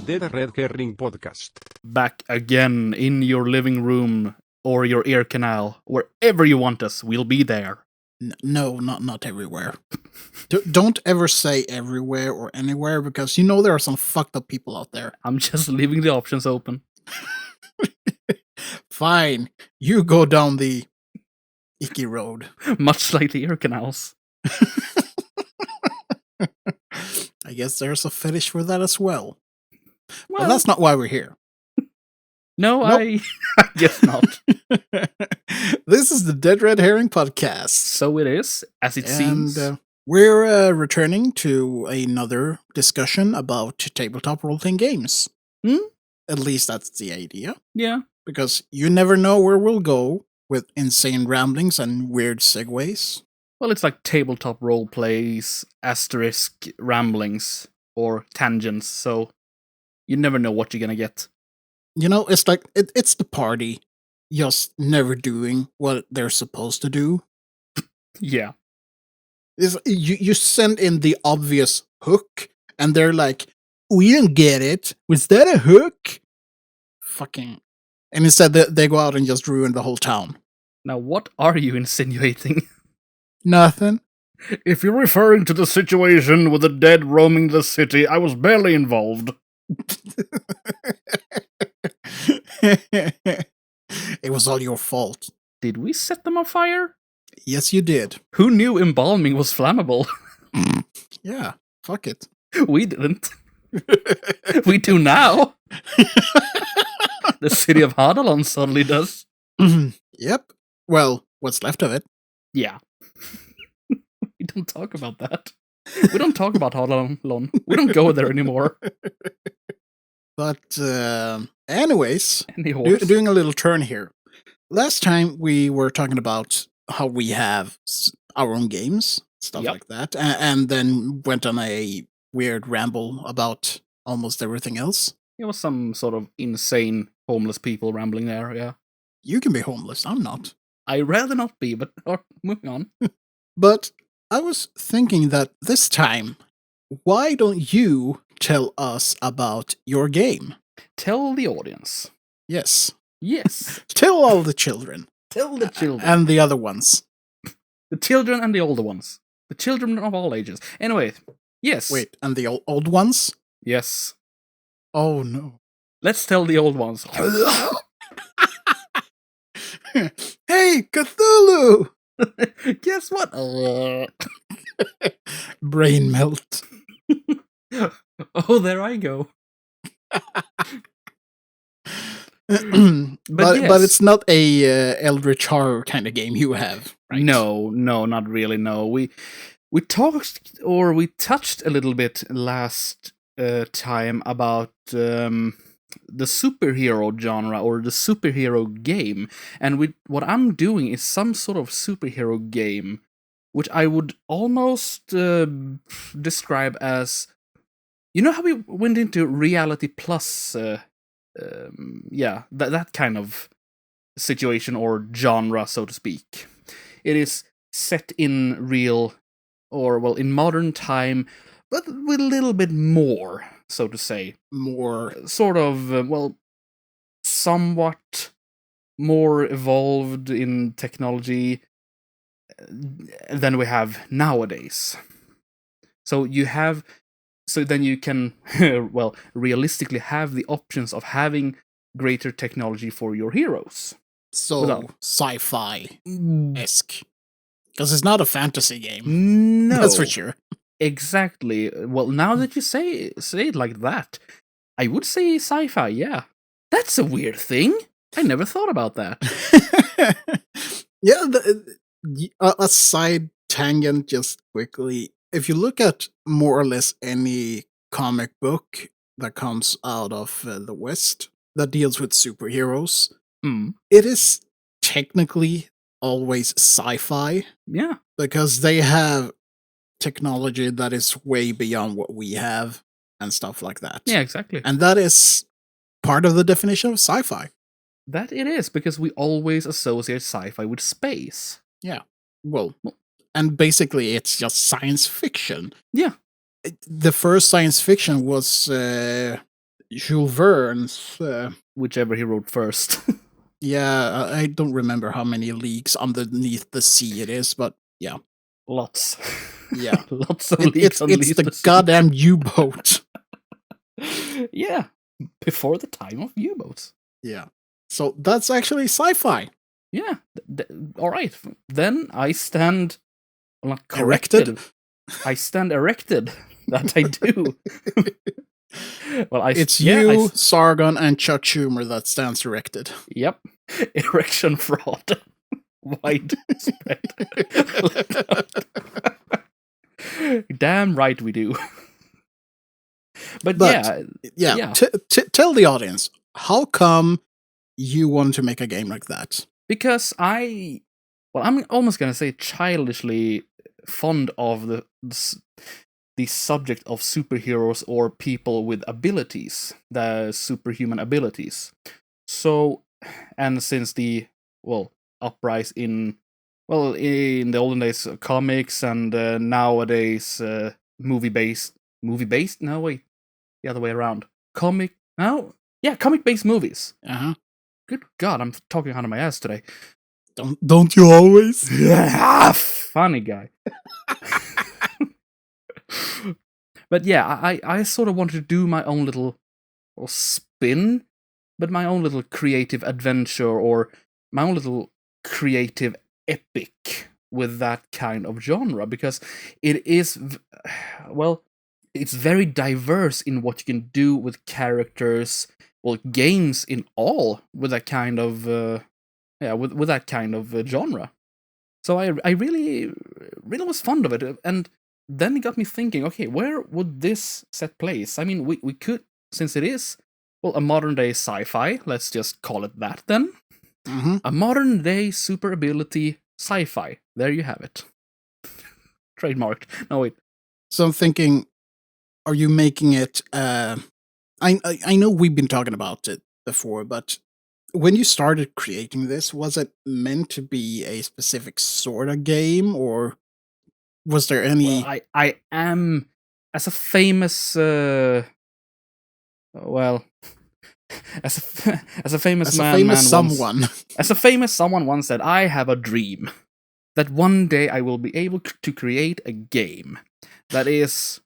DRH podcast. Back again in your living room or your ear canal, wherever you want us, we'll be there. No, not everywhere. Don't ever say everywhere or anywhere, because you know there are some fucked up people out there. I'm just leaving the options open. Fine, you go down the icky road. Much like the ear canals. I guess there's a fetish for that as well. Well, But that's not why we're here. no, Nope. I guess not. This is the Dead Red Herring podcast. So it is, as it seems. We're returning to another discussion about tabletop role-playing games. At least that's the idea. Yeah. Because you never know where we'll go with insane ramblings and weird segues. Well, it's like tabletop role plays, asterisk ramblings, or tangents, so you never know what you're gonna get. You know, it's like, it's the party just never doing what they're supposed to do. Yeah. You send in the obvious hook, and they're like, we didn't get it. Was that a hook? Fucking. And instead, they go out and just ruin the whole town. Now, what are you insinuating? Nothing. If you're referring to the situation with the dead roaming the city, I was barely involved. It was all your fault. Did we set them on fire? Yes, you did. Who knew embalming was flammable? Yeah, fuck it. We didn't. We do now. The city of Hadalon suddenly does. Yep. Well, what's left of it. Yeah. We don't talk about that. We don't talk about Hadalon. We don't go there anymore. But anyways, doing a little turn here. Last time we were talking about how we have our own games, stuff like that, and then went on a weird ramble about almost everything else. It was some sort of insane homeless people rambling there, yeah. You can be homeless, I'm not. I'd rather not be, but moving on. But I was thinking that this time, why don't you tell us about your game? Tell the audience. Yes. Yes. Tell all the children. Tell the children. And the other ones. The children and the older ones. The children of all ages. Anyway, yes. Wait, and the old ones? Yes. Oh, no. Let's tell the old ones. Hey, Cthulhu! Guess what? Brain melt. Oh, there I go. But it's not a Eldritch horror kind of game you have, right? No, not really. No, we touched a little bit last time about the superhero genre or the superhero game, and what I'm doing is some sort of superhero game, which I would almost describe as, you know how we went into Reality Plus. That kind of situation or genre, so to speak. It is set in real, or well, in modern time, but with a little bit more, so to say. More. Sort of, somewhat more evolved in technology than we have nowadays. So then you can, realistically have the options of having greater technology for your heroes. So, sci-fi-esque. Because it's not a fantasy game. No. That's for sure. Exactly. Well, now that you say it like that, I would say sci-fi, yeah. That's a weird thing. I never thought about that. Yeah, a side tangent just quickly. If you look at more or less any comic book that comes out of the West that deals with superheroes, it is technically always sci-fi. Yeah. Because they have technology that is way beyond what we have and stuff like that. Yeah, exactly. And that is part of the definition of sci-fi. That it is, because we always associate sci-fi with space. Yeah. Well, and basically it's just science fiction. Yeah. The first science fiction was Jules Verne's. Whichever he wrote first. Yeah, I don't remember how many leagues underneath the sea it is, but yeah. Lots. Yeah. Lots of leagues underneath the goddamn U-boat. Yeah. Before the time of U-boats. Yeah. So that's actually sci-fi. Yeah. All right. Then I stand Erected? I stand erected. That I do. Well, it's you, Sargon, and Chuck Schumer that stands erected. Yep. Erection fraud. Widespread. Damn right we do. But yeah. Tell the audience, how come you want to make a game like that? Because I'm almost gonna say childishly fond of the subject of superheroes or people with abilities, the superhuman abilities. So, and since the uprise in the olden days comics and nowadays movie based. No wait, the other way around. Comic based movies. Good God, I'm talking out of my ass today. Don't you always? Yeah, funny guy. But yeah, I sort of wanted to do my own little spin, but my own little creative adventure or my own little creative epic with that kind of genre, because it is, it's very diverse in what you can do with characters, games in all with that kind of, with that kind of genre. So I really, really was fond of it, and then it got me thinking, okay, where would this set place? I mean, we could, since it is, a modern-day sci-fi, let's just call it that then. Mm-hmm. A modern-day super ability sci-fi. There you have it. Trademarked. No, wait. So I'm thinking, are you making it... I know we've been talking about it before, but when you started creating this, was it meant to be a specific sort of game, or was there any... Well, I am, as a famous, as a famous someone once said, I have a dream that one day I will be able to create a game that is,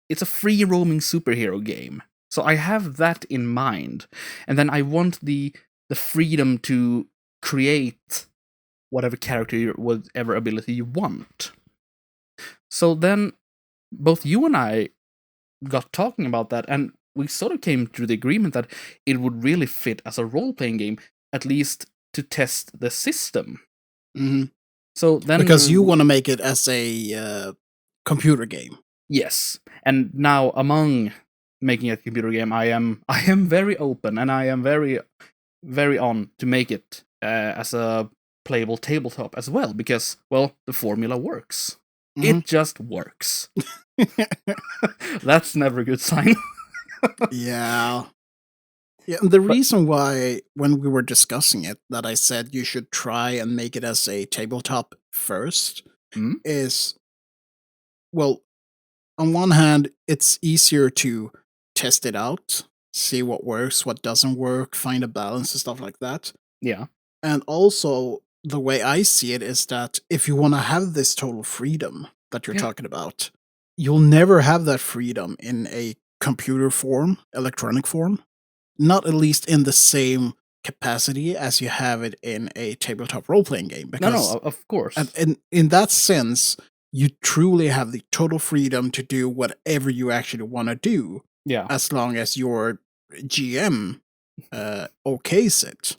it's a free roaming superhero game. So I have that in mind, and then I want the freedom to create whatever character, whatever ability you want. So then, both you and I got talking about that, and we sort of came to the agreement that it would really fit as a role-playing game, at least to test the system. Mm-hmm. So then, because you want to make it as a computer game. Yes, and now among making a computer game, I am very open, and I am very, very on to make it as a playable tabletop as well, because the formula works. Mm-hmm. It just works. That's never a good sign. Yeah. And the reason why, when we were discussing it, that I said you should try and make it as a tabletop first is, on one hand, it's easier to test it out, see what works, what doesn't work, find a balance and stuff like that. Yeah. And also, the way I see it is that if you want to have this total freedom that you're talking about, you'll never have that freedom in a computer form, electronic form. Not at least in the same capacity as you have it in a tabletop role-playing game. Because, no, of course. And in that sense, you truly have the total freedom to do whatever you actually want to do. Yeah. As long as your GM okays it.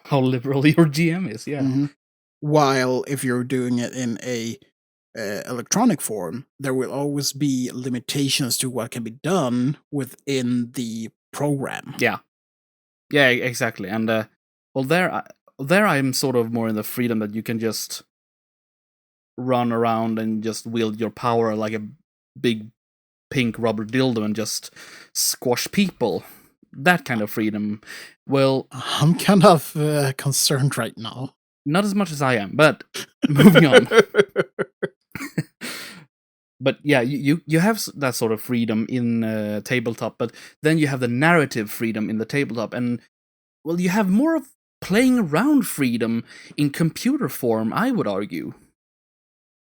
How liberal your GM is, yeah. Mm-hmm. While if you're doing it in a electronic form, there will always be limitations to what can be done within the program. Yeah, exactly. And there I'm sort of more in the freedom that you can just run around and just wield your power like a big pink rubber dildo and just squash people. That kind of freedom. Well, I'm kind of concerned right now. Not as much as I am, but moving on. But yeah, you have that sort of freedom in tabletop, but then you have the narrative freedom in the tabletop, and well, you have more of playing around freedom in computer form, I would argue.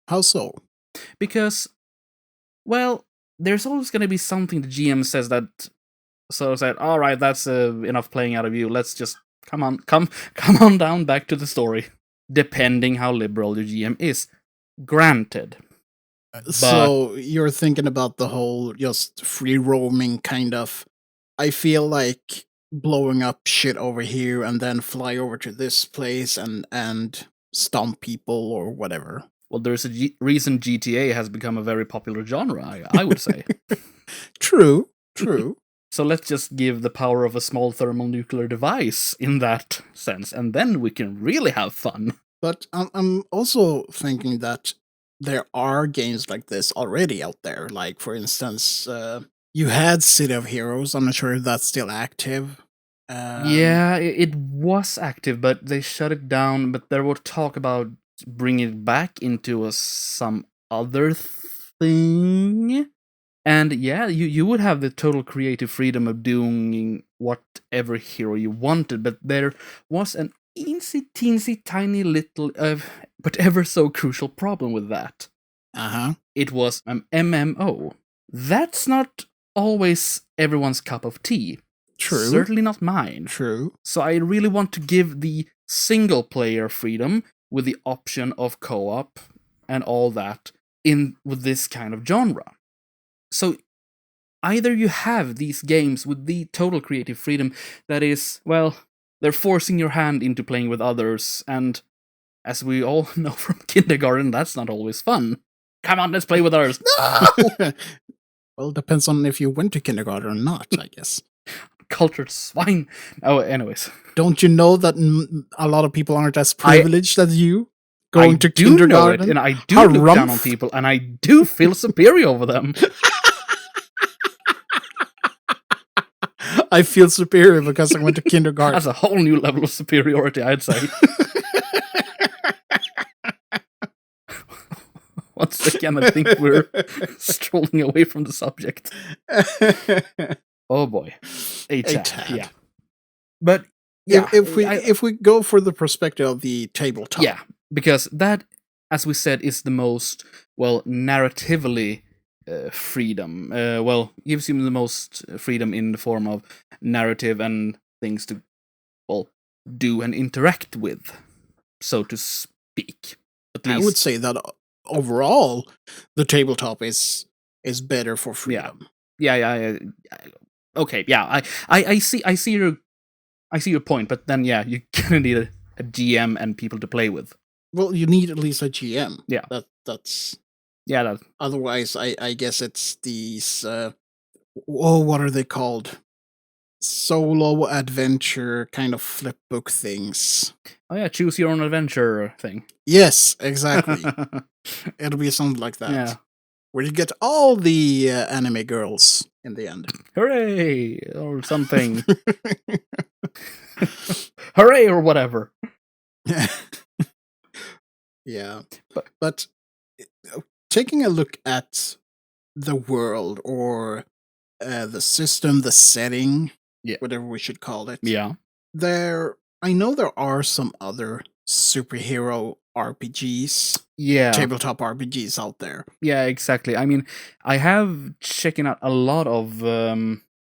How so? Because, well, there's always going to be something the GM says that sort of said, all right, that's enough playing out of you. Let's just come on down back to the story. Depending how liberal your GM is, granted. So you're thinking about the whole just free roaming kind of. I feel like blowing up shit over here and then fly over to this place and stomp people or whatever. Well, there's a reason GTA has become a very popular genre, I would say. True. So let's just give the power of a small thermonuclear device in that sense, and then we can really have fun. But I'm also thinking that there are games like this already out there. Like, for instance, you had City of Heroes. I'm not sure if that's still active. Yeah, it was active, but they shut it down. But there was talk about bringing it back into some other thing. And yeah, you would have the total creative freedom of doing whatever hero you wanted, but there was an teensy tiny little but ever so crucial problem with that. It was an MMO. That's not always everyone's cup of tea. True. Certainly not mine. True. So I really want to give the single player freedom with the option of co-op and all that with this kind of genre. So either you have these games with the total creative freedom that is, well, they're forcing your hand into playing with others, and as we all know from kindergarten, that's not always fun. Come on, let's play with others. No! Well, it depends on if you went to kindergarten or not, I guess. Cultured swine. Oh, anyways. Don't you know that a lot of people aren't as privileged as you? Going to kindergarten? Know it, and I do look down on people, and I do feel superior over them. I feel superior because I went to kindergarten. That's a whole new level of superiority, I'd say. Once again, I think we're strolling away from the subject. Oh boy. A tad. Yeah. But yeah, if we go for the perspective of the tabletop. Yeah, because that, as we said, is the most, well, narratively freedom. Gives you the most freedom in the form of narrative and things to, well, do and interact with, so to speak. At least. I would say that overall, the tabletop is better for freedom. Yeah. Okay, yeah, I see your point, but then yeah, you kind of need a GM and people to play with. Well, you need at least a GM. Yeah, that's. Yeah. Otherwise, I guess it's these. What are they called? Solo adventure kind of flip book things. Oh yeah, choose your own adventure thing. Yes, exactly. It'll be something like that. Yeah. Where you get all the anime girls in the end. Hooray! Or something. Hooray or whatever. Yeah. But taking a look at the world or the system, the setting, whatever we should call it. Yeah. I know there are some other superhero RPGs. Yeah. Tabletop RPGs out there. Yeah, exactly. I mean, I have checking out a lot of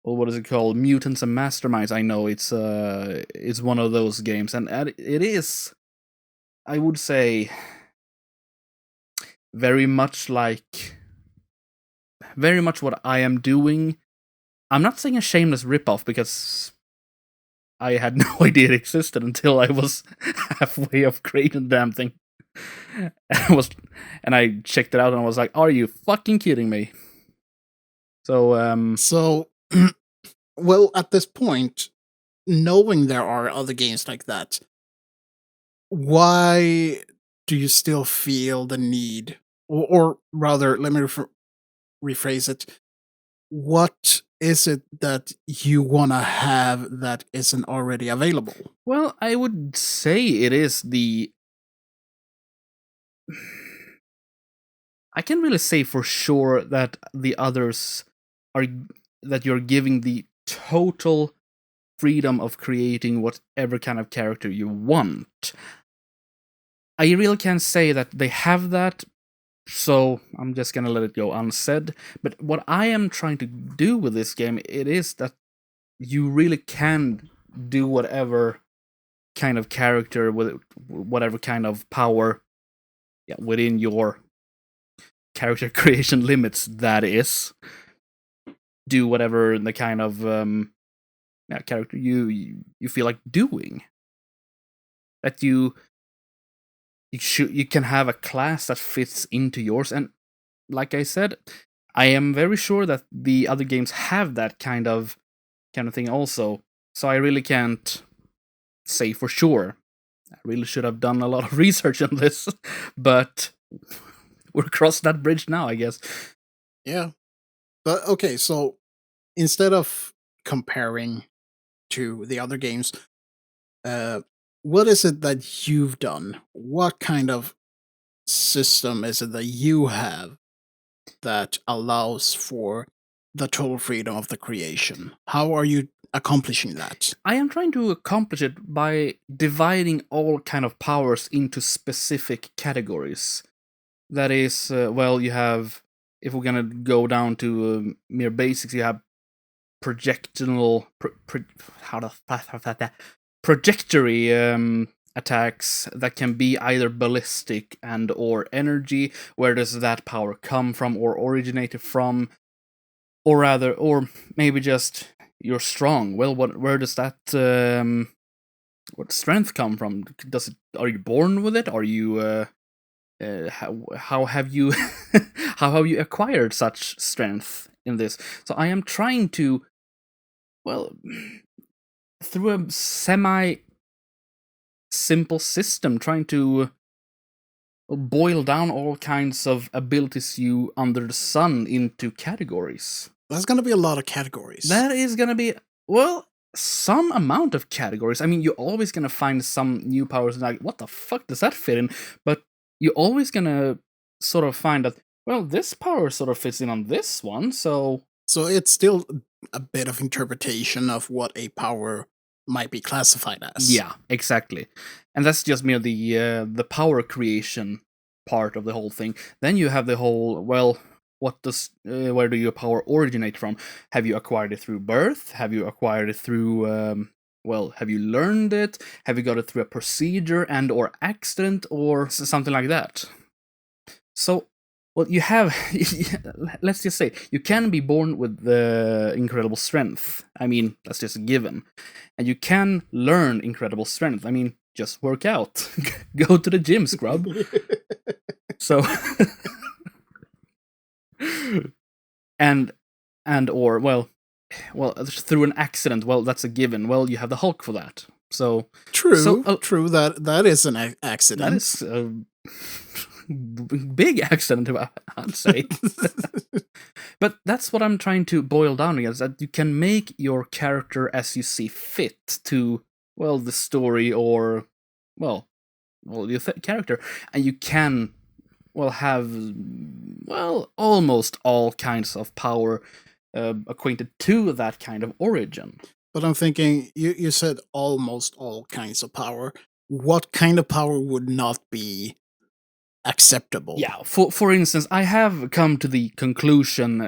what is it called? Mutants and Masterminds. I know it's one of those games, and it is, I would say, very much what I am doing. I'm not saying a shameless ripoff because I had no idea it existed until I was halfway of creating the damn thing. And I checked it out and I was like, "Are you fucking kidding me?" So, well, at this point, knowing there are other games like that, why do you still feel the need, or rather, let me rephrase it? What is it that you want to have that isn't already available? Well, I would say it is I can really say for sure that the others are that you're giving the total freedom of creating whatever kind of character you want. I really can't say that they have that, so I'm just gonna let it go unsaid. But what I am trying to do with this game, it is that you really can do whatever kind of character with whatever kind of power, within your character creation limits. That is, do whatever the kind of character you feel like doing. That you can have a class that fits into yours, and like I said, I am very sure that the other games have that kind of thing also. So I really can't say for sure. I really should have done a lot of research on this, but we're across that bridge now, I guess. Yeah. But okay, so instead of comparing to the other games, what is it that you've done? What kind of system is it that you have that allows for the total freedom of the creation? How are you accomplishing that? I am trying to accomplish it by dividing all kind of powers into specific categories. That is, you have, if we're gonna go down to mere basics, you have trajectory attacks that can be either ballistic and or energy. Where does that power come from or originate from? Or rather, or maybe just you're strong. Well, where does that what strength come from? Are you born with it? Are you how have you how have you acquired such strength in this? So I am trying to, through a semi simple system, trying to boil down all kinds of abilities you under the sun into categories. That's going to be a lot of categories. That is going to be, some amount of categories. I mean, you're always going to find some new powers, like, what the fuck does that fit in? But you're always going to sort of find that, this power sort of fits in on this one, so... So it's still a bit of interpretation of what a power might be classified as. Yeah, exactly. And that's just mere the power creation part of the whole thing. Then you have the whole, where do your power originate from? Have you acquired it through birth? Have you acquired it through, have you learned it? Have you got it through a procedure and or accident or something like that? So, you have, let's just say, you can be born with incredible strength. I mean, that's just a given. And you can learn incredible strength. I mean, just work out. Go to the gym, scrub. So... and or through an accident, that's a given. You have the Hulk for that. So true that is an accident. That is a big accident, I'd say. But that's what I'm trying to boil down against, that you can make your character as you see fit to the story or your character, and you can have almost all kinds of power acquainted to that kind of origin. But I'm thinking, you said almost all kinds of power. What kind of power would not be acceptable? Yeah, for instance, I have come to the conclusion,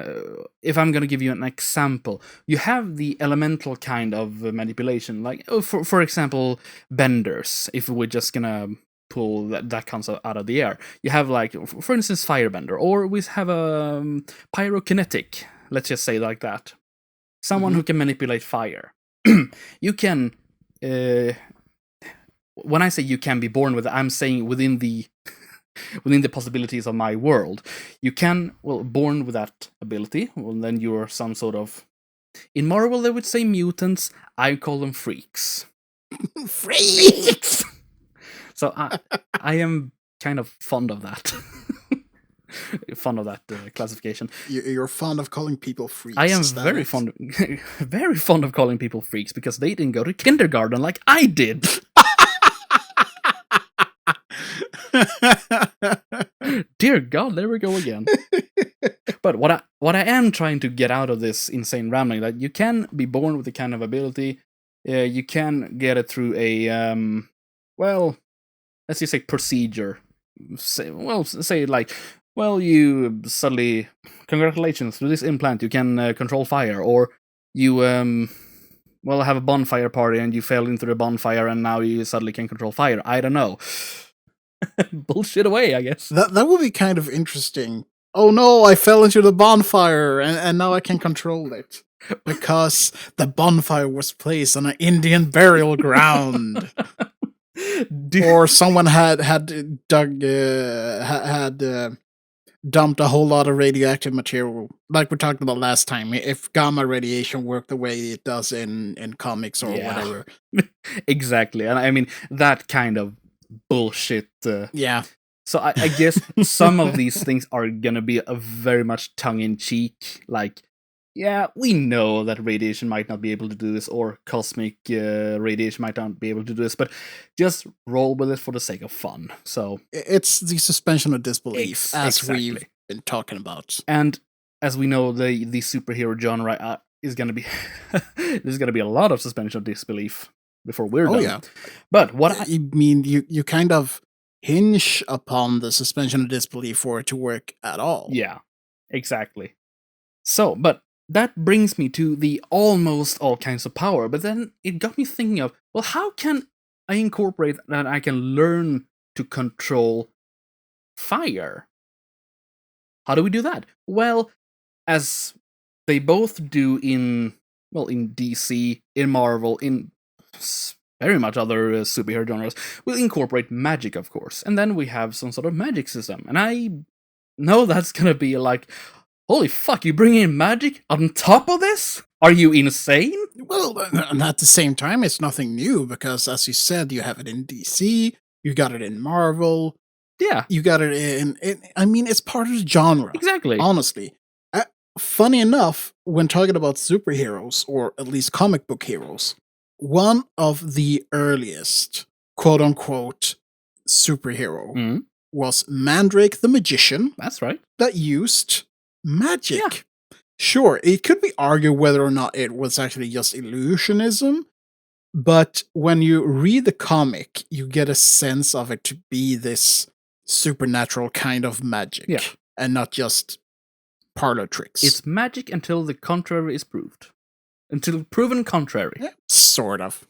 if I'm going to give you an example, you have the elemental kind of manipulation, like, for example, benders, if we're just going to pull that concept out of the air. You have, like, for instance, firebender, or we have a pyrokinetic, let's just say like that. Someone who can manipulate fire. You can, when I say you can be born with it, I'm saying within the possibilities of my world. You can, born with that ability, then you're some sort of... In Marvel, they would say mutants. I call them freaks. Freaks! So I am kind of fond of that. Fond of that classification. You're fond of calling people freaks. I am very fond of calling people freaks, because they didn't go to kindergarten like I did. Dear God, there we go again. But what I am trying to get out of this insane rambling, that you can be born with a kind of ability. You can get it through a well, let's just say procedure. Say like, well, you suddenly, congratulations, through this implant you can control fire, or you have a bonfire party and you fell into the bonfire and now you suddenly can control fire. I don't know. Bullshit away, I guess. That would be kind of interesting. Oh no, I fell into the bonfire and now I can control it. Because the bonfire was placed on an Indian burial ground. Or someone had dumped a whole lot of radioactive material, like we talked about last time. If gamma radiation worked the way it does in comics or whatever. Exactly, and I mean that kind of bullshit. Yeah. So I guess some of these things are gonna be a very much tongue-in-cheek, like, yeah, we know that radiation might not be able to do this, or cosmic radiation might not be able to do this, but just roll with it for the sake of fun. So it's the suspension of disbelief, as we've been talking about. And as we know, the superhero genre is going to be there's going to be a lot of suspension of disbelief before we're done. Yeah. But what I mean, you kind of hinge upon the suspension of disbelief for it to work at all. Yeah, exactly. So, but that brings me to the almost all kinds of power, but then it got me thinking of, well, how can I incorporate that I can learn to control fire? How do we do that? Well, as they both do in DC, in Marvel, in very much other superhero genres, we'll incorporate magic, of course, and then we have some sort of magic system, and I know that's gonna be like, holy fuck, you bring in magic on top of this? Are you insane? Well, and at the same time, it's nothing new, because as you said, you have it in DC, you got it in Marvel. Yeah. You got it in I mean, it's part of the genre. Exactly. Honestly. Funny enough, when talking about superheroes, or at least comic book heroes, one of the earliest, quote-unquote, superhero was Mandrake the Magician. That's right. That used magic. Yeah. Sure, it could be argued whether or not it was actually just illusionism, but when you read the comic, you get a sense of it to be this supernatural kind of magic, and not just parlor tricks. It's magic until the contrary is proved. Until proven contrary. Yeah, sort of.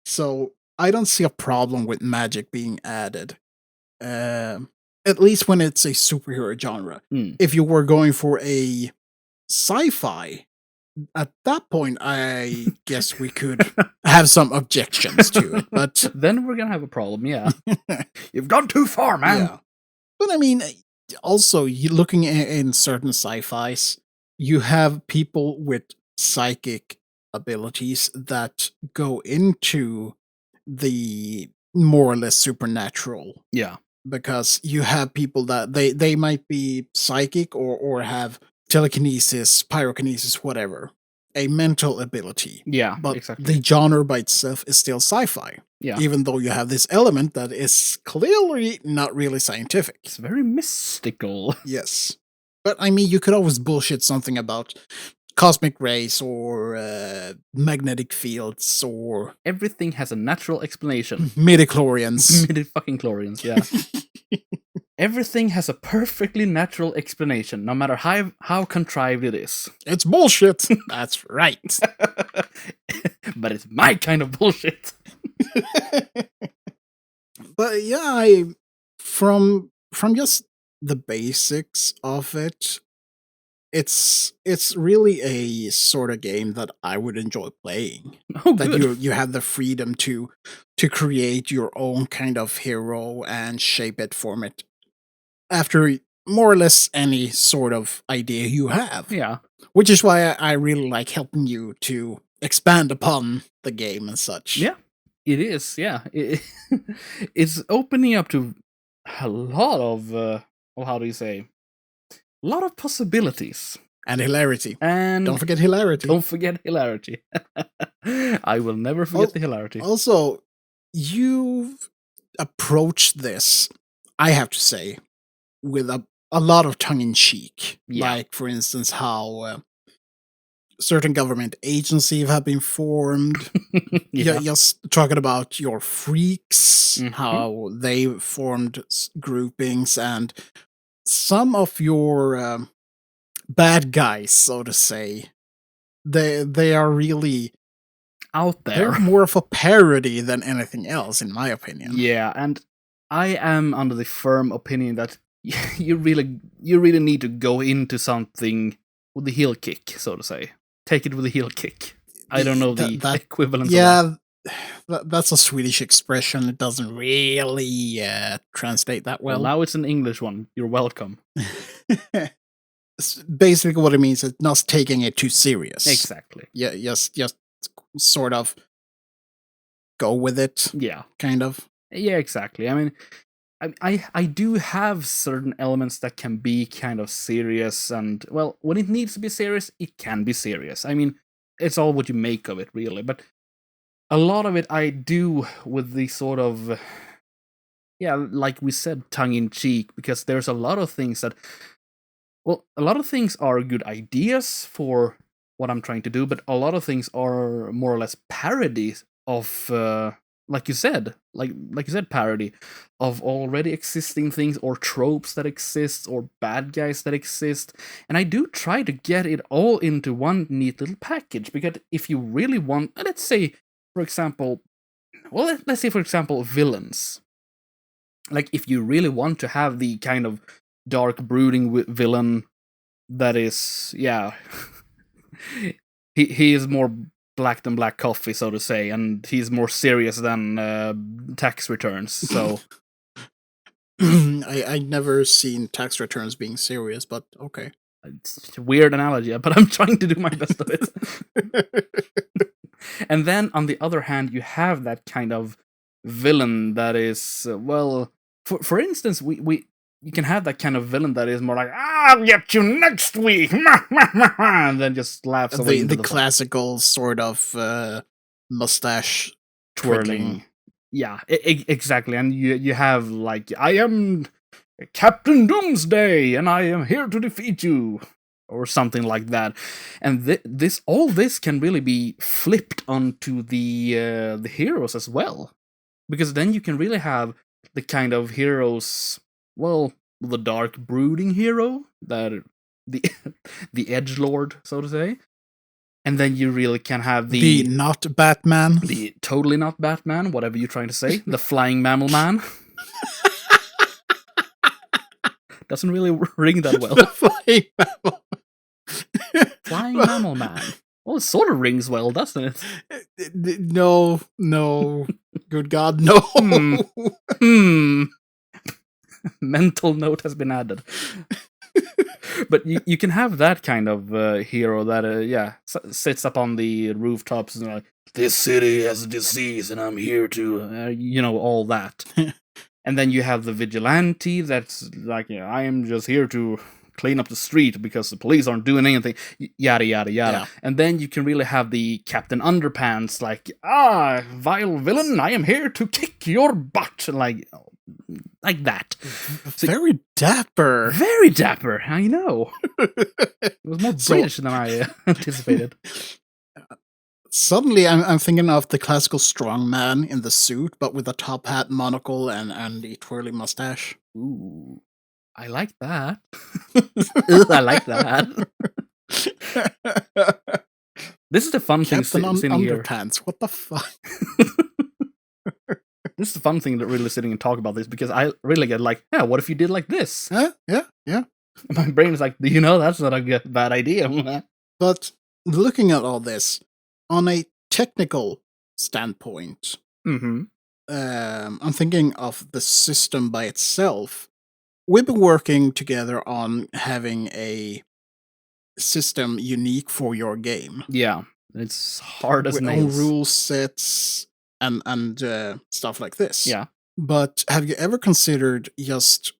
So, I don't see a problem with magic being added. At least when it's a superhero genre. If you were going for a sci-fi, at that point, I guess we could have some objections to it. But then we're gonna have a problem, yeah. You've gone too far, man. Yeah. But I mean, also, looking in certain sci-fis, you have people with psychic abilities that go into the more or less supernatural. Yeah. Because you have people that they might be psychic or have telekinesis, pyrokinesis, whatever. A mental ability. Yeah, but exactly. The genre by itself is still sci-fi. Yeah. Even though you have this element that is clearly not really scientific. It's very mystical. Yes. But I mean, you could always bullshit something about cosmic rays or magnetic fields or... Everything has a natural explanation. Midichlorians. Midi-fucking-chlorians, yeah. Everything has a perfectly natural explanation, no matter how contrived it is. It's bullshit. That's right. But it's my kind of bullshit. But yeah, from just the basics of it, it's really a sort of game that I would enjoy playing. Oh, that good. you have the freedom to create your own kind of hero and shape it, form it after more or less any sort of idea you have. Yeah. Which is why I really like helping you to expand upon the game and such. Yeah, it is, yeah. It's opening up to a lot of, how do you say? A lot of possibilities. And hilarity. And don't forget hilarity. Don't forget hilarity. I will never forget the hilarity. Also, you've approached this, I have to say, with a lot of tongue-in-cheek. Yeah. Like, for instance, how certain government agencies have been formed. Yeah. Just talking about your freaks, Mhm. how they formed groupings, and some of your bad guys, so to say, they are really Out there. They're more of a parody than anything else, in my opinion. Yeah, and I am under the firm opinion that you really need to go into something with the heel kick, so to say. Take it with a heel kick. I don't know the equivalent of that. Yeah, that's a Swedish expression. It doesn't really translate that well. Now it's an English one. You're welcome. Basically, what it means is not taking it too serious. Exactly. Yeah, just sort of go with it. Yeah. Kind of. Yeah, exactly. I mean, I do have certain elements that can be kind of serious, and, well, when it needs to be serious, it can be serious. I mean, it's all what you make of it, really. But a lot of it I do with the sort of, yeah, like we said, tongue-in-cheek, because there's a lot of things that, well, a lot of things are good ideas for what I'm trying to do, but a lot of things are more or less parodies of, like you said, parody of already existing things or tropes that exist or bad guys that exist. And I do try to get it all into one neat little package, because if you really want, let's say, for example, villains. Like, if you really want to have the kind of dark, brooding villain that is, yeah, he is more black than black coffee, so to say, and he's more serious than tax returns, so... I never seen tax returns being serious, but okay. It's a weird analogy, but I'm trying to do my best of it. And then, on the other hand, you have that kind of villain that is, well, for instance, you can have that kind of villain that is more like, I'll get you next week, and then just laughs away. The classical sort of mustache twirling. Yeah, exactly. And you have, like, I am Captain Doomsday, and I am here to defeat you, or something like that. And all this can really be flipped onto the heroes as well, because then you can really have the kind of heroes, well, the dark brooding hero, that the edgelord, so to say. And then you really can have the not Batman, the totally not Batman, whatever you're trying to say, the flying mammal man. Doesn't really ring that well. The flying mammal. Flying mammal man. Well, it sort of rings well, doesn't it? No. Good God, no. Mental note has been added. But you can have that kind of hero that, sits up on the rooftops and like, this city has a disease and I'm here to, all that. And then you have the vigilante that's like, I am just here to clean up the street because the police aren't doing anything, yada, yada, yada. Yeah. And then you can really have the Captain Underpants, like, vile villain, I am here to kick your butt, like that. So, very dapper. Very dapper, I know. It was more British than I anticipated. Suddenly, I'm thinking of the classical strongman in the suit, but with a top hat, monocle, and the twirly mustache. Ooh, I like that. I like that. This is the fun thing sitting here. Underpants. What the fuck? This is the fun thing that really sitting and talk about this, because I really get like, what if you did like this? Yeah. My brain is like, that's not a bad idea. But looking at all this, on a technical standpoint, I'm thinking of the system by itself. We've been working together on having a system unique for your game. Yeah, it's hard as nails. With rule sets and stuff like this. Yeah. But have you ever considered just,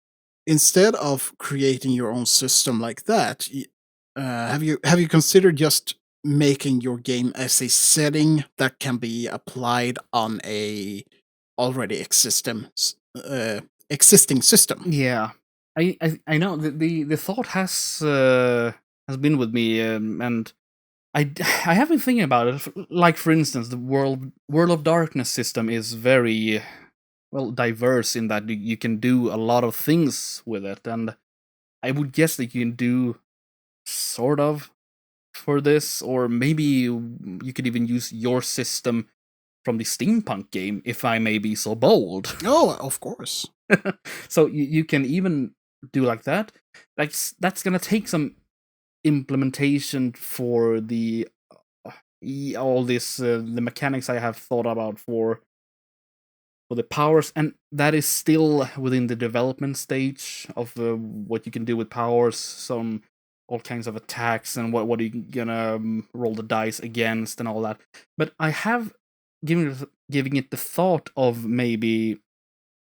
instead of creating your own system like that, have you considered just making your game as a setting that can be applied on a already existing system? Yeah. I know the thought has been with me, and I have been thinking about it. Like, for instance, the World of Darkness system is very well diverse in that you can do a lot of things with it, and I would guess that you can do sort of for this, or maybe you could even use your system from the steampunk game, if I may be so bold. Oh, of course. So you can even do like that. Like, that's gonna take some implementation for the all this the mechanics I have thought about for the powers, and that is still within the development stage of what you can do with powers, some all kinds of attacks, and what are you gonna roll the dice against and all that. But I have giving it the thought of maybe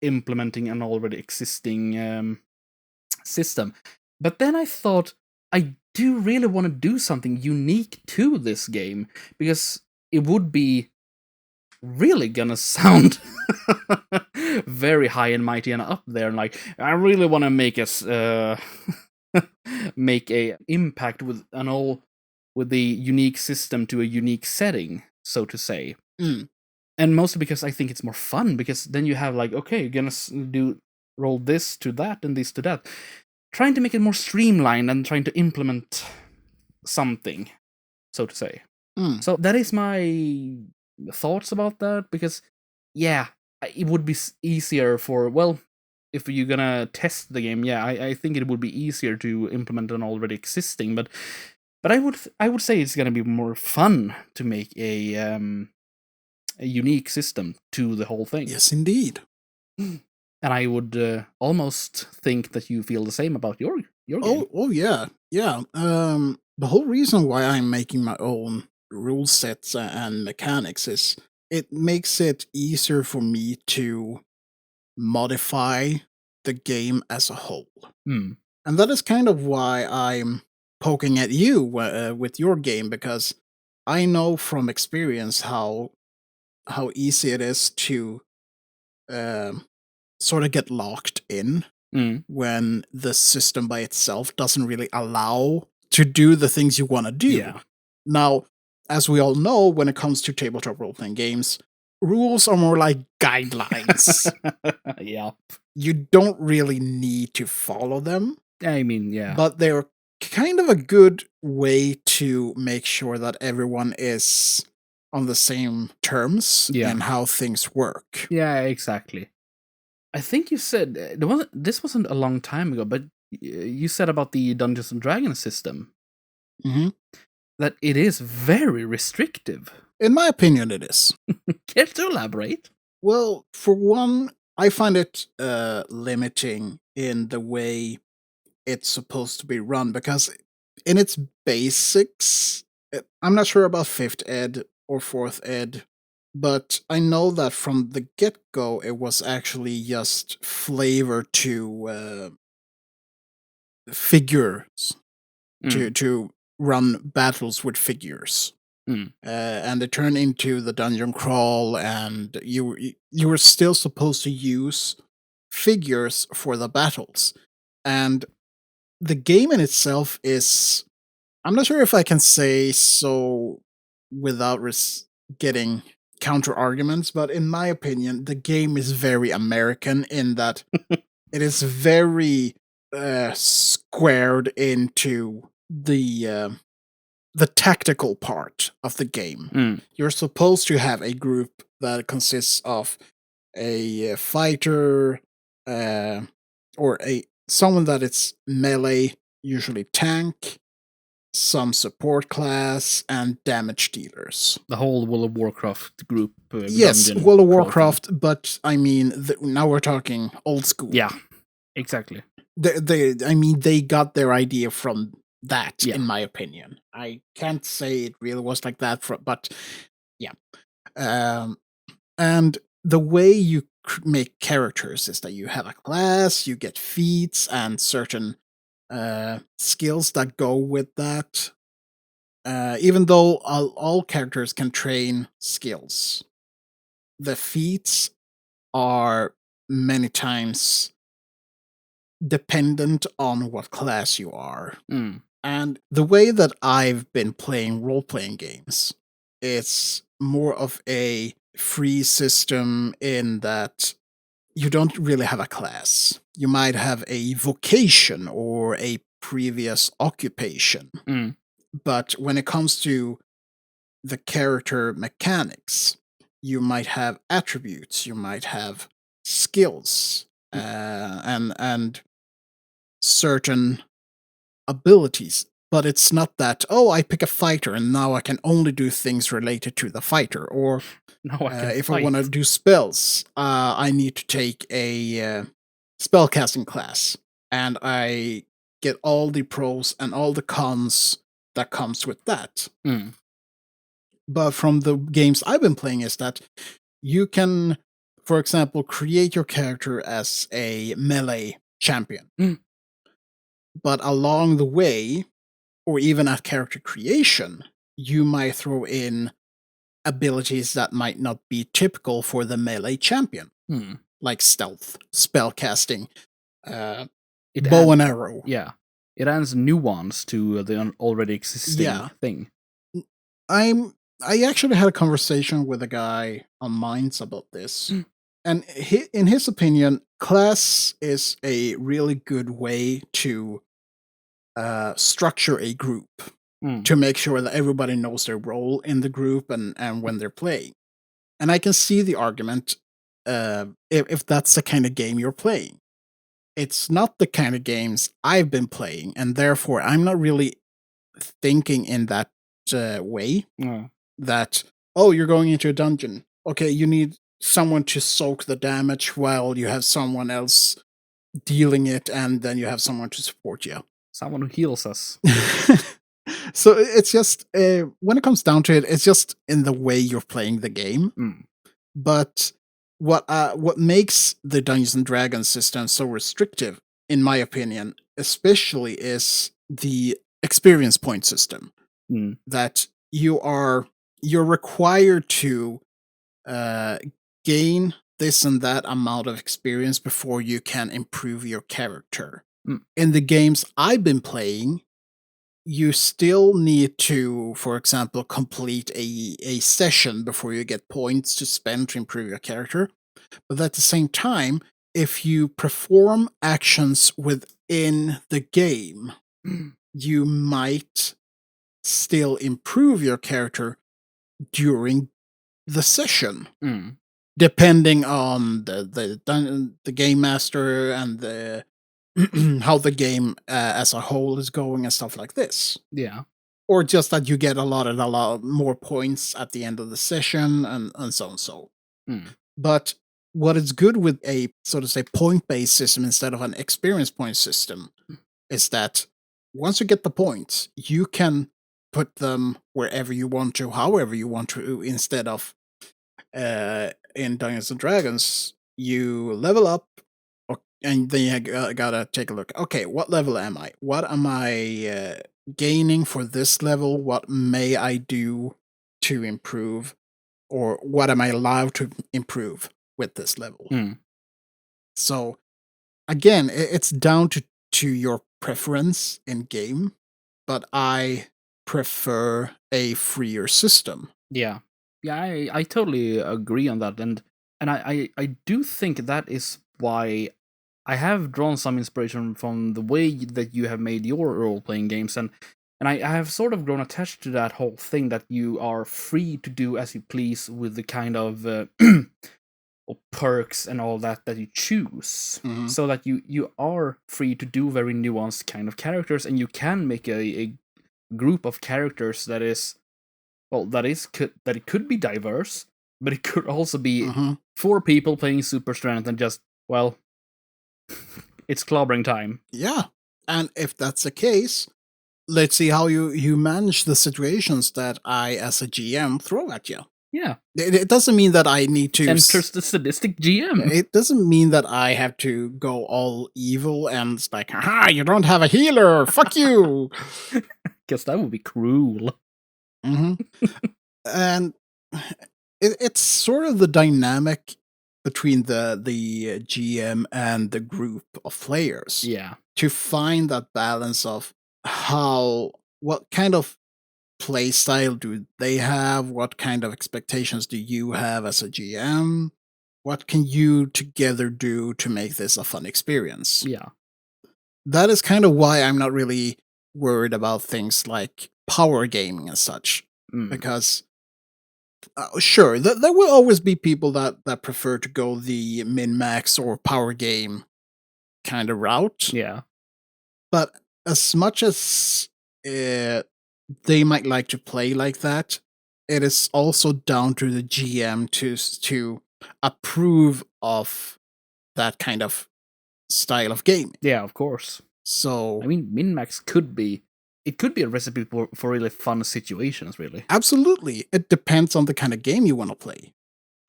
implementing an already existing system. But then I thought, I do really want to do something unique to this game, because it would be really gonna sound very high and mighty and up there, and like, I really want to make us make a impact with the unique system to a unique setting, so to say. And mostly because I think it's more fun, because then you have like, okay, you're gonna roll this to that and this to that, trying to make it more streamlined and trying to implement something, so to say. So that is my thoughts about that, because yeah, it would be easier for, well, if you're gonna test the game, yeah, I think it would be easier to implement an already existing, but I would say it's gonna be more fun to make a unique system to the whole thing. Yes, indeed. And I would almost think that you feel the same about your game. Oh yeah. The whole reason why I'm making my own rule sets and mechanics is it makes it easier for me to modify the game as a whole. And that is kind of why I'm poking at you with your game, because I know from experience how easy it is to sort of get locked in when the system by itself doesn't really allow to do the things you want to do. Yeah. Now, as we all know, when it comes to tabletop role-playing games, rules are more like guidelines. Yeah. You don't really need to follow them. I mean, yeah. But they're kind of a good way to make sure that everyone is on the same terms and how things work. Yeah, exactly. I think you said this wasn't a long time ago, but you said about the Dungeons and Dragons system that it is very restrictive. In my opinion, it is. Care to elaborate? Well, for one, I find it limiting in the way it's supposed to be run, because in its basics, I'm not sure about 5th ed or 4th ed, but I know that from the get-go, it was actually just flavor to figures, to run battles with figures. And it turned into the dungeon crawl, and you were still supposed to use figures for the battles. And the game in itself is, I'm not sure if I can say so without getting counter arguments, but in my opinion, the game is very American in that it is very squared into the tactical part of the game. You're supposed to have a group that consists of a fighter or someone that is melee, usually tank, some support class, and damage dealers. The whole World of Warcraft group. Yes, World of Warcraft, but I mean, now we're talking old school. Yeah, exactly. They got their idea from that, in my opinion. I can't say it really was like that, but yeah. And the way you make characters is that you have a class, you get feats and certain skills that go with that. Even though all characters can train skills, the feats are many times dependent on what class you are. Mm. And the way that I've been playing role-playing games, it's more of a free system in that you don't really have a class. You might have a vocation or a previous occupation. Mm. But when it comes to the character mechanics, you might have attributes, you might have skills, and certain abilities. But it's not that, oh, I pick a fighter and now I can only do things related to the fighter. Or Now I can if fight. I want to do spells, I need to take a spellcasting class. And I get all the pros and all the cons that comes with that. Mm. But from the games I've been playing is that you can, for example, create your character as a melee champion. Mm. But along the way, or even at character creation, you might throw in abilities that might not be typical for the melee champion, like stealth, spellcasting, bow and arrow. Yeah, it adds nuance to the already existing thing. I actually had a conversation with a guy on Minds about this, and in his opinion, class is a really good way to structure a group to make sure that everybody knows their role in the group and when they're playing. And I can see the argument if that's the kind of game you're playing. It's not the kind of games I've been playing, and therefore I'm not really thinking in that way. That, oh, you're going into a dungeon. Okay, you need someone to soak the damage while you have someone else dealing it, and then you have someone to support you. Someone who heals us. So it's just, when it comes down to it, it's just in the way you're playing the game. But what makes the Dungeons and Dragons system so restrictive, in my opinion, especially is the experience point system. That you're required to gain this and that amount of experience before you can improve your character. In the games I've been playing, you still need to, for example, complete a session before you get points to spend to improve your character. But at the same time, if you perform actions within the game, you might still improve your character during the session, depending on the game master and the how the game as a whole is going and stuff like this. Yeah. Or just that you get a lot more points at the end of the session and so and so. But what is good with a, so to say, point-based system instead of an experience point system is that once you get the points, you can put them wherever you want to, however you want to, instead of in Dungeons and Dragons, you level up, and then you gotta take a look. Okay, what level am I? What am I gaining for this level? What may I do to improve? Or what am I allowed to improve with this level? So, again, it's down to your preference in game, but I prefer a freer system. Yeah. Yeah, I totally agree on that. And I do think that is why I have drawn some inspiration from the way that you have made your role-playing games, and I have sort of grown attached to that whole thing that you are free to do as you please with the kind of perks and all that you choose, so that you are free to do very nuanced kind of characters, and you can make a group of characters that is, well, that it could be diverse, but it could also be 4 people playing super strength and just, well, it's clobbering time. Yeah, and if that's the case, let's see how you manage the situations that I, as a GM, throw at you. Yeah. It doesn't mean that I need to... Enters the sadistic GM. It doesn't mean that I have to go all evil and like, haha, you don't have a healer, fuck you! Guess that would be cruel. And it's sort of the dynamic between the GM and the group of players. Yeah. To find that balance of what kind of play style do they have? What kind of expectations do you have as a GM? What can you together do to make this a fun experience? Yeah. That is kind of why I'm not really worried about things like power gaming as such. Because, sure, there will always be people that prefer to go the min-max or power game kind of route. Yeah. But as much as they might like to play like that, it is also down to the GM to approve of that kind of style of gaming. Yeah, of course. So I mean, min-max could be a recipe for really fun situations, really. Absolutely. It depends on the kind of game you want to play.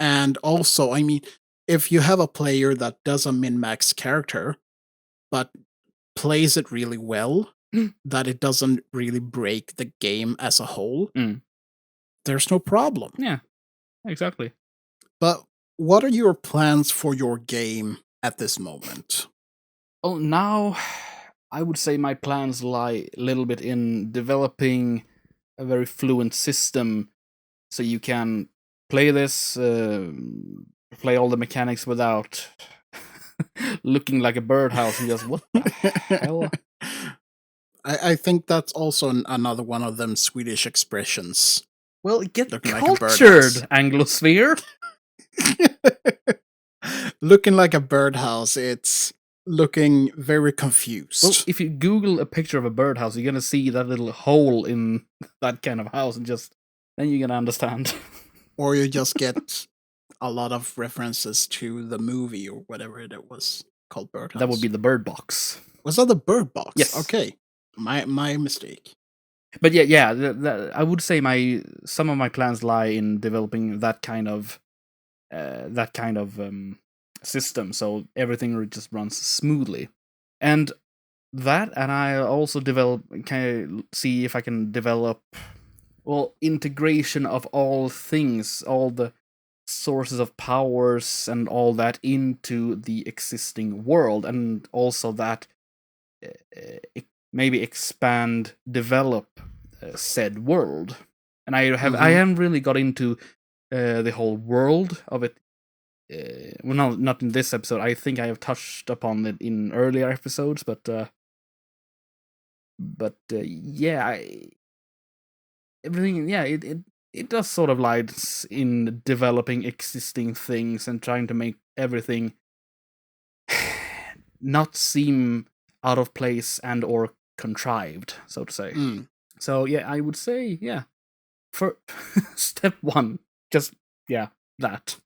And also, I mean, if you have a player that does a min-max character, but plays it really well, that it doesn't really break the game as a whole, there's no problem. Yeah, exactly. But what are your plans for your game at this moment? Well, now I would say my plans lie a little bit in developing a very fluent system so you can play this, play all the mechanics without looking like a birdhouse and just, what the hell? I think that's also another one of them Swedish expressions. Well, get looking cultured, like Anglosphere. Looking like a birdhouse, it's looking very confused. Well, if you Google a picture of a birdhouse, you're gonna see that little hole in that kind of house, and then you're gonna understand. Or you just get a lot of references to the movie or whatever it was called, Birdhouse. That would be the Bird Box. Was that the Bird Box? Yes. Okay, my mistake. But yeah. I would say some of my plans lie in developing that kind of system, so everything just runs smoothly. And I also see if I can develop integration of all things, all the sources of powers and all that into the existing world, and also that maybe develop said world. And I haven't really got into the whole world of it. Well, not in this episode. I think I have touched upon it in earlier episodes, but yeah, everything. Yeah, it does sort of lies in developing existing things and trying to make everything not seem out of place and or contrived, so to say. So yeah, I would say for step 1, just that.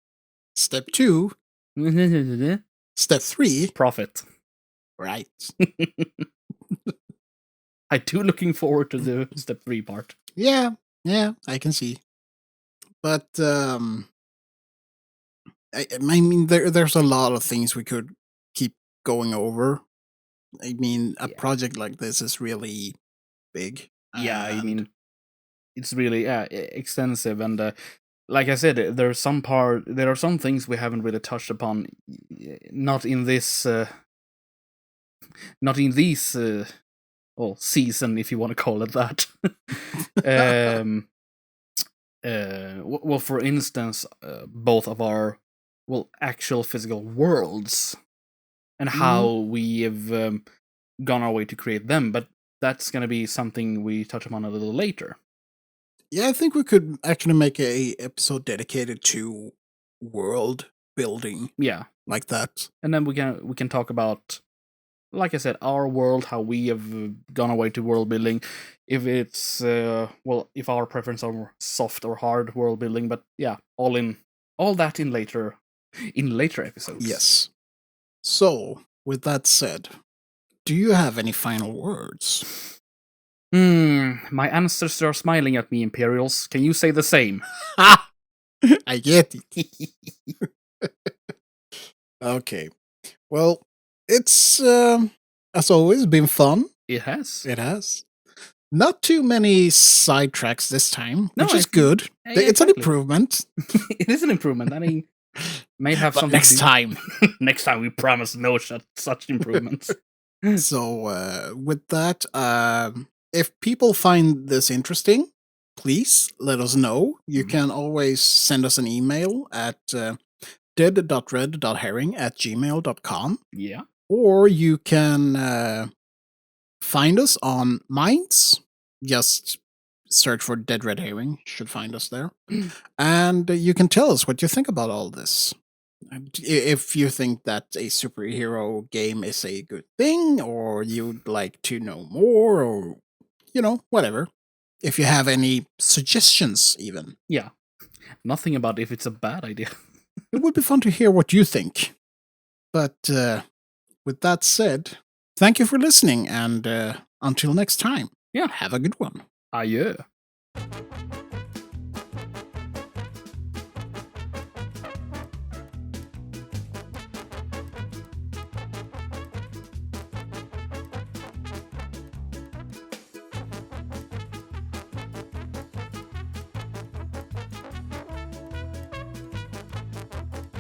Step 2. Step 3. Profit. Right. I do looking forward to the step 3 part. Yeah, I can see. But I mean, there's a lot of things we could keep going over. I mean, a project like this is really big. Yeah, I mean, it's really extensive, and like I said, there are some things we haven't really touched upon, not in this season, if you want to call it that. Well, for instance, both of our actual physical worlds and how we have gone our way to create them, but that's going to be something we touch upon a little later. Yeah, I think we could actually make a episode dedicated to world building. Yeah, like that. And then we can talk about, like I said, our world, how we have gone away to world building. If it's if our preference are soft or hard world building, but yeah, all that in later episodes. Yes. So, with that said, do you have any final words? My ancestors are smiling at me, Imperials. Can you say the same? I get it. Okay. Well, it's, as always, been fun. It has. It has. Not too many sidetracks this time, which is good. Yeah, it's exactly. an improvement. It is an improvement. I mean, May have something next time. Next time we promise no such improvements. So with that, if people find this interesting, please let us know. You can always send us an email at dead.red.herring@gmail.com. Yeah. Or you can find us on Minds. Just search for Dead Red Herring. Should find us there. And you can tell us what you think about all this. If you think that a superhero game is a good thing, or you'd like to know more, or, whatever. If you have any suggestions, even. Yeah. Nothing about if it's a bad idea. It would be fun to hear what you think. But with that said, thank you for listening, and until next time, yeah, have a good one. Adieu.